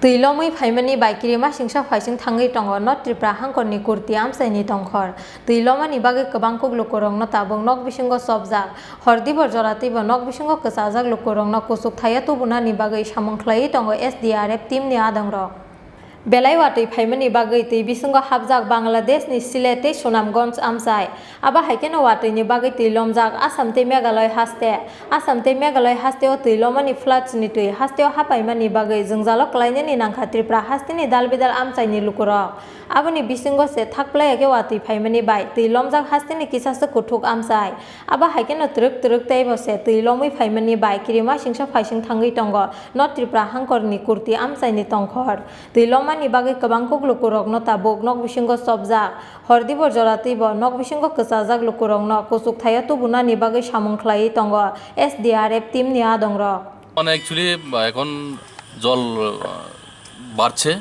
Tuilomui Paimani by Kirima Singsha Fishing Tangi Tongo, not Tripra Hankoni Kurti Amsani Tongkor. Tuilomani Bagak Banko Lukorong, not Abong, Nok Bishingo Sobzak, Hordibo Jorativo, Nok Bishingo Kasazak Lukorong, Nokusuk Tayatu Bunani Bagay Shamon Clay Tongo SDRF Team Niadangro. Belaiwati Paimani Bagay, Bisungo Habzak Bangladesh ni Silete Sunamgons Amsai. Aba Hakenawati ni Bagay Tilomzak, Asam Te Megaloy Haste, Asam Te Megaloy Hasteo Tilomani Flats ni Tui, Hasteo Hapaimani Bagay, Zungzalok Lainani Nankhatripra Hastini Dalbidal Amsai ni Lukuro. Abani Bisungo se Takplay Agawati Paimani Bai, Tilomzak Hastini Kisasa Kutuk Amsai. Aba Hakeno Truk Table se Tilomi Paimani Bai, Kirima Singsha Fishing Tangi Tongo, not Tripra Hankor ni Kurti Amsai ni Tongkor. Tiloma ni bagay kabangkok lukurok no tabok nok bisingo sobjak hordibo joratibo nok bisingo kasajak lukurok no kusuk thayatu buna ni bagay samung khlai tongo SDRF team niya dongrok মানে actually এখন জল বাড়ছে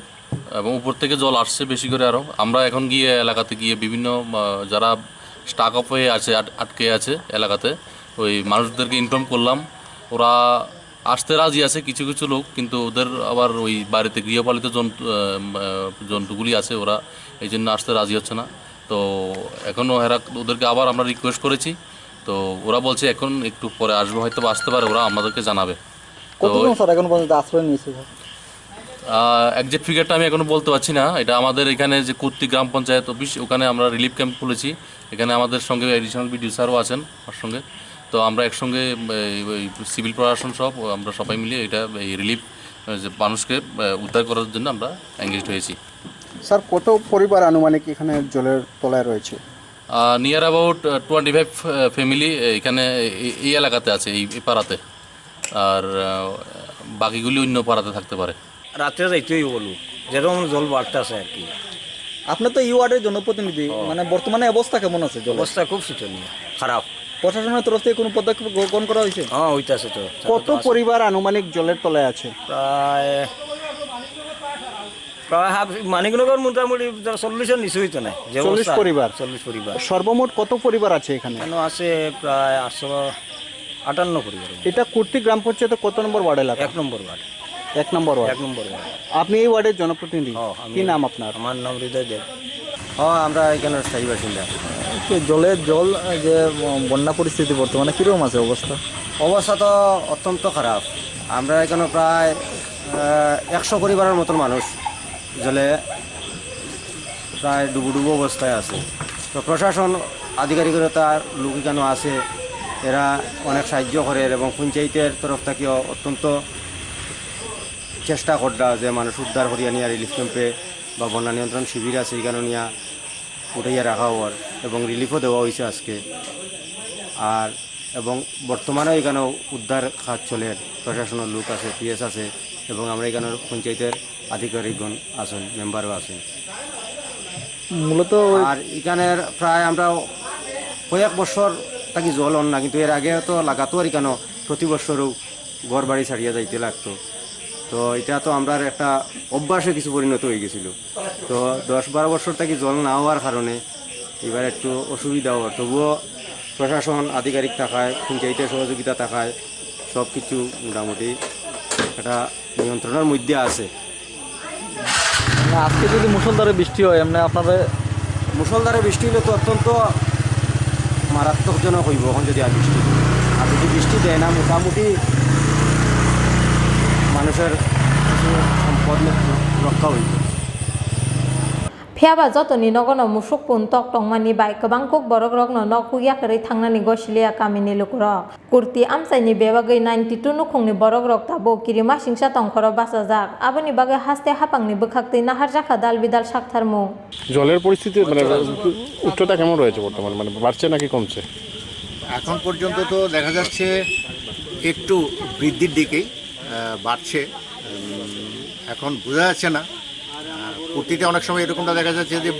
এবং উপর থেকে জল আসছে বেশি করে আরো আমরা এখন গিয়ে এলাকাতে গিয়ে বিভিন্ন যারা স্টাক অফ হয়ে আছে আটকে আছে এলাকাতে ওই মানুষদেরকে ইনফর্ম করলাম ওরা আসতে রাজি আছে কিছু কিছু লোক কিন্তু ওদের আবার ওই বাড়িতে গৃহপালিত জন্তুগুলি আছে ওরা এই জন্য আসতে রাজি হচ্ছে না তো এখনও ওদেরকে আবার আমরা রিকোয়েস্ট করেছি তো ওরা বলছে এখন একটু পরে আসবে হয়তো আসতে পারে ওরা আমাদেরকে জানাবে কতজন স্যার এখন পর্যন্ত আশ্রয় নিয়েছে একজ্যাক্ট ফিগারটা আমি এখনো বলতে পারছি না এটা আমাদের এখানে যে কুর্তি গ্রাম পঞ্চায়েত অফিস ওখানে আমরা রিলিফ ক্যাম্প খুলেছি এখানে আমাদের সঙ্গে এডিশনাল বিডিও স্যারও আছেন আমার সঙ্গে তো আমরা একসঙ্গে সিভিল প্রশাসন সব আমরা সবাই মিলে এটা এই রিলিফ যে মানুষকে উদ্ধার করার জন্য আমরা এঙ্গেজড হয়েছি স্যার কত পরিবার আনুমানিক এখানে জলের তলায় রয়েছে নিয়ার অ্যাবাউট 25 ফ্যামিলি এখানে এই এলাকাতে আছে এই পাড়াতে আর বাকিগুলি অন্য পাড়াতে থাকতে পারে রাত্রে যাইতেই বলু যেরকম জল বাড়তে আছে আর কি আপনার তো ইউ ওয়ার্ডের জনপ্রতিনিধি মানে বর্তমানে অবস্থা কেমন আছে অবস্থা খুব শোচনীয় খারাপ প্রশাসনের তরফ থেকে কোনো পদক্ষেপ গ্রহণ করা হয়েছে হ্যাঁ হইতাছে তো কত পরিবার আনুমানিক জলের তলায় আছে প্রায় প্রায় মানিকনগর মোটামুটি 40-এর নিচে হইতো না 40 পরিবার 40 পরিবার সর্বমোট কত পরিবার আছে এখানে আছে প্রায় 858 পরিবার এটা কুর্তি গ্রাম পঞ্চায়েতে কত নম্বর ওয়ার্ড এলাকা 1 নম্বর ওয়ার্ড 1 নম্বর ওয়ার্ড 1 নম্বর ওয়ার্ড আপনি এই ওয়ার্ডের জনপ্রতিনিধি কি নাম আপনার আমার নাম হৃদয় দেব আমরা এখানে স্থায়ী বাসিন্দা জল যে বন্যা পরিস্থিতি বর্তমানে কিরকম আছে অবস্থা তো অত্যন্ত খারাপ আমরা এখানে প্রায় 100 পরিবারের মতন মানুষ জলে প্রায় ডুবো অবস্থায় আছে তো প্রশাসন আধিকারিকতা লোক এখানে আছে এরা অনেক সাহায্য করে এবং পঞ্চায়েতের তরফ থেকেও অত্যন্ত চেষ্টা কররা যে মানুষ উদ্ধার করিয়া নিয়ে রিলিফ ক্যাম্পে বা বন্যা নিয়ন্ত্রণ শিবির আছে এখানে নিয়ে উঠাইয়া রাখা হওয়ার এবং রিলিফও দেওয়া হয়েছে আজকে আর এবং বর্তমানেও এখানেও উদ্ধার কাজ চলে প্রশাসনের লোক আছে পিএস আছে এবং আমরা এখানের পঞ্চায়েতের আধিকারিকগণ আছেন মেম্বারও আছেন মূলত আর এখানের প্রায় আমরা কয়েক বছর থাকি জল না কিন্তু এর আগে তো লাগাতো আর এখানে প্রতি বছরও ঘর বাড়ি ছাড়িয়ে যাইতে লাগতো তো এটা তো আমরা একটা অভ্যাসে কিছু পরিণত হয়ে গেছিল তো 10-12 বছর থেকে জল না হওয়ার কারণে এবার একটু অসুবিধা হওয়ার তবুও প্রশাসন আধিকারিক থাকায় পঞ্চায়েতের সহযোগিতা থাকায় সব কিছু মোটামুটি একটা নিয়ন্ত্রণের মধ্যে আছে আজকে যদি মুষলধারে বৃষ্টি হয় এমনি আপনারা মুষলধারে বৃষ্টি হলে তো অত্যন্ত মারাত্মকজনক হইব এখন যদি আর যদি বৃষ্টি দেয় না মোটামুটি মানুষের কিছু সম্পদ রক্ষা হইব Phiaba jotoni nogono musuk pun tok tongmani bai kabangkok borokrok no nokuya kari thangnani gosilia kamini lukurok kurti amsaini bebagai 92 nukhungni borokrok tabo kirima singsa tongkhoro basajak aboni bagai haste hapangni bukhaktei naharjaka dalbidal saktharmu জলের পরিস্থিতি মানে উচ্চতা কেমন রয়েছে বর্তমানে মানে বাড়ছে নাকি কমছে এখন পর্যন্ত তো দেখা যাচ্ছে একটু বৃদ্ধির দিকেই বাড়ছে এখন বোঝা যাচ্ছে না কুর্তিতে অনেক সময় এরকমটা দেখা যাচ্ছে যে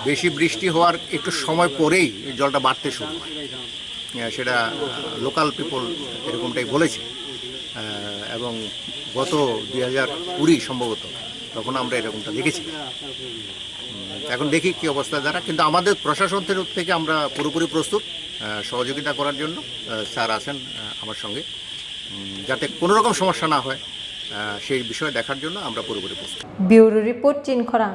বেশি বৃষ্টি হওয়ার একটু সময় পরেই জলটা বাড়তে শুরু হয় সেটা লোকাল পিপল এরকমটাই বলেছে এবং গত 2020 সম্ভবত তখন আমরা এরকমটা দেখেছি এখন দেখি কী অবস্থা দ্বারা কিন্তু আমাদের প্রশাসন থেকে আমরা পুরোপুরি প্রস্তুত সহযোগিতা করার জন্য স্যার আছেন আমার সঙ্গে যাতে কোনো রকম সমস্যা না হয় সেই বিষয় দেখার জন্য আমরা পুরোপুরি প্রস্তুত। Bureau report চিনখরাং।